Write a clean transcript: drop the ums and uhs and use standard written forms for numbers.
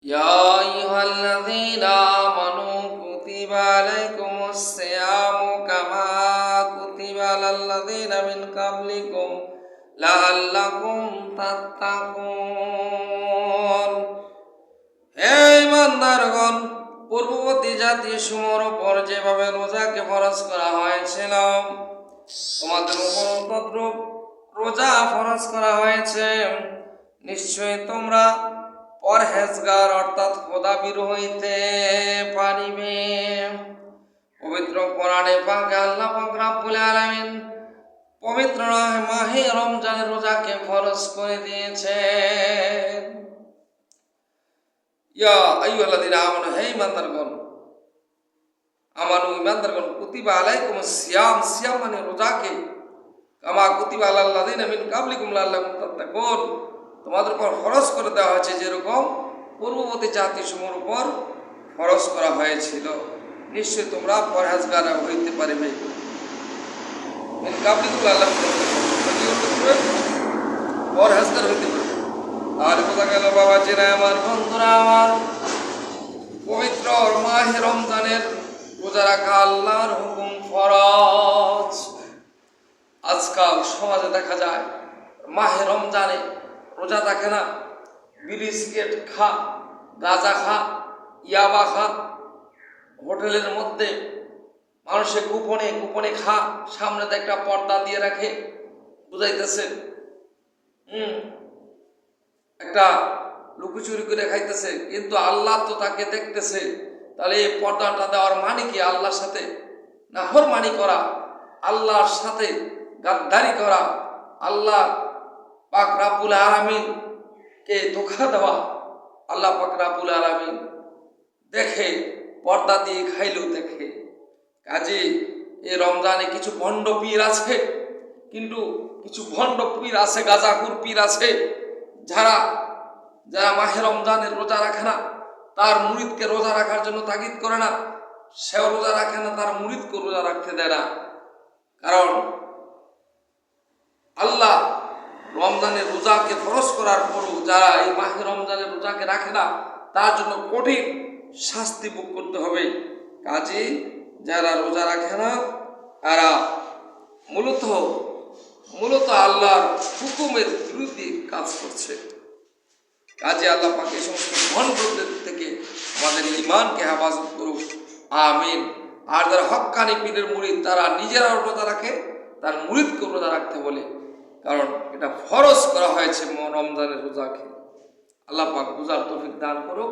يا أيها الذين آمنوا كتب عليكم الصيام كما كتب على الذين من قبلكم لعلكم تتقون। হে ইমানদারগণ, পূর্ববর্তী জাতি সমূহের উপর যেভাবে রোজাকে ফরজ করা হয়েছিল, তোমাদের উপর তদ্রূপ রোজা ফরজ করা হয়েছে। নিশ্চয়ই তোমরা পরহেজগার অর্থাৎ খোদাভীরু হইতে পারিবে। পবিত্র কোরআনে পাকে আল্লাহ পাক রব্বুল আলামিন পবিত্র মাহে রমজানের রোজাকে ফরজ করে দিয়েছেন। ইয়া আইয়ুহাল্লাযীনা আমানু, হে ঈমানদারগণ, ঈমানদারগণ, কুতিবা আলাইকুমুস সিয়াম, সিয়াম মানে রোজাকে, কামা কুতিবা আলাল লাযীনা মিন ক্বাবলিকুম লাআল্লাকুম তাত্তাকুন, তোমাদের উপর ফরজ করে দেওয়া হয়েছে যেরকম পূর্ববর্তী জাতিসমূহের উপর ফরজ করা হয়েছিল। নিশ্চয়ই তোমরা পরহেজগার হইতে পারিবে। মিন ক্বাবলিকুম লাআল্লাকুম তাত্তাকুন, পরহেজগার হইতে পারবে। আর বোঝা গেল বাবাজিরা আমার, বন্ধুরা আমার, পবিত্র মাহে রমজানের রোজা রাখা আল্লাহর হুকুম ফরজ। আজকাল সমাজে দেখা যায় মাহে রমজানে রোজা থাকে না, বিড়ি সিগারেট খা, গাঁজা খা, ইয়াবা খা, হোটেলের মধ্যে মানুষে গোপনে গোপনে খা, সামনে তো একটা পর্দা দিয়ে রাখে, বুঝাইতেছে একটা লুকোচুরি করে খাইতেছে, কিন্তু আল্লাহ তো তাকে দেখতেছে। তাহলে এই পর্দাটা দেওয়ার মানে কি? আল্লাহর সাথে নাফরমানি করা, আল্লাহর সাথে গাদ্দারি করা, আল্লাহ পাক রব্বুল আলামিন কে ধোঁকা দেওয়া। আল্লাহ পাক রব্বুল আলামিন দেখে, পর্দা দিয়ে খাইলেও দেখে। কাজে এই রমজানে কিছু ভণ্ড পীর আছে, কিন্তু কিছু ভণ্ড পীর আছে, গাঁজাখুর পীর আছে, যারা মাহে রমজানের রোজা রাখে না, তার মুরিদকে রোজা রাখার জন্য তাগিদ করে না, সেও রোজা রাখে না, তার মুরিদকে রোজা রাখতে দেয় না। কারণ আল্লাহ রমজানের রোজাকে ফরজ করার পরও যারা এই মাহে রমজানের রোজাকে রাখে না, তার জন্য কঠিন শাস্তি ভোগ করতে হবে। কাজে যারা রোজা রাখে না, তারা মূলত আল্লাহর হুকুমের বিরুদ্ধে কাজ করছে। কাজে আল্লাহ পাক এই সমস্ত ভণ্ডদের থেকে আমাদের ঈমানকে হেফাজত করুক, আমিন। আর যারা হক্কানি পীরের মুরিদ, তারা নিজেরাও রোজা রাখে, তার মুরিদকে রোজা রাখতে বলে, কারণ এটা ফরজ করা হয়েছে রমজানের রোজাকে। আল্লাহ পাক বুঝার তৌফিক দান করুক।